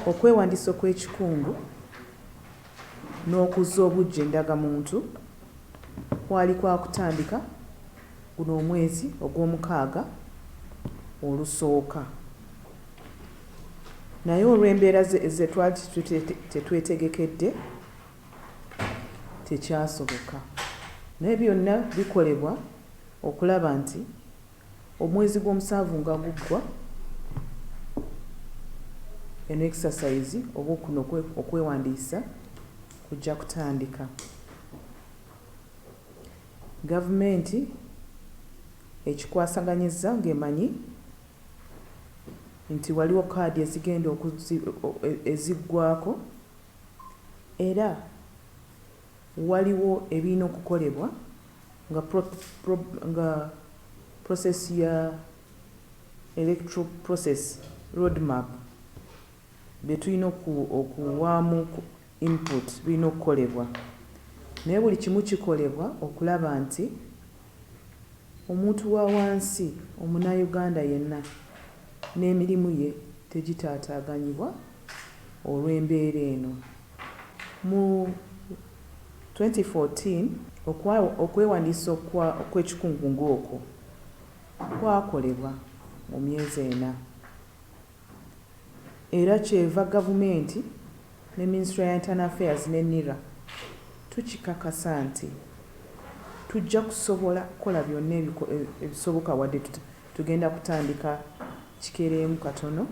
okwewandiisa okw'ekikungu n'okuzza obujja endagamuntu kwali kwa kutandika guno omwezi ogw'omukaaga olusooka, naye olw'embeera ze twali tetwetegekedde tekyasoboka. Naye byonna bikolebwa okulaba nti omwezi gw'omusanvu nga guggwa eno exercise oba kuno okwewandiisa kujja kutandika. Gavumenti ekikwasaganyizza ng'emanyi nti waliwo kaadi ezigenda eziggwako era waliwo ebirina okukolebwa nga process ya electoral process roadmap betulina okuwaamu input birina okukolebwa, naye buli kimu kikolebwa okulaba nti omuntu wa wansi omunnayuganda yenna n'emirimu ye tegitaataaganyibwa olw'embeera eno. Mu 2014 okwewandiisa okw'ekikungu ng'okwo kwakolebwa mu myezi 4 era kyeva gavumenti ne Ministry ya Internal Affairs ne NIRA tukikakasa nti tujja kusobola kukola byonna ebisoboka wadde tugenda kutandika kikereemu katono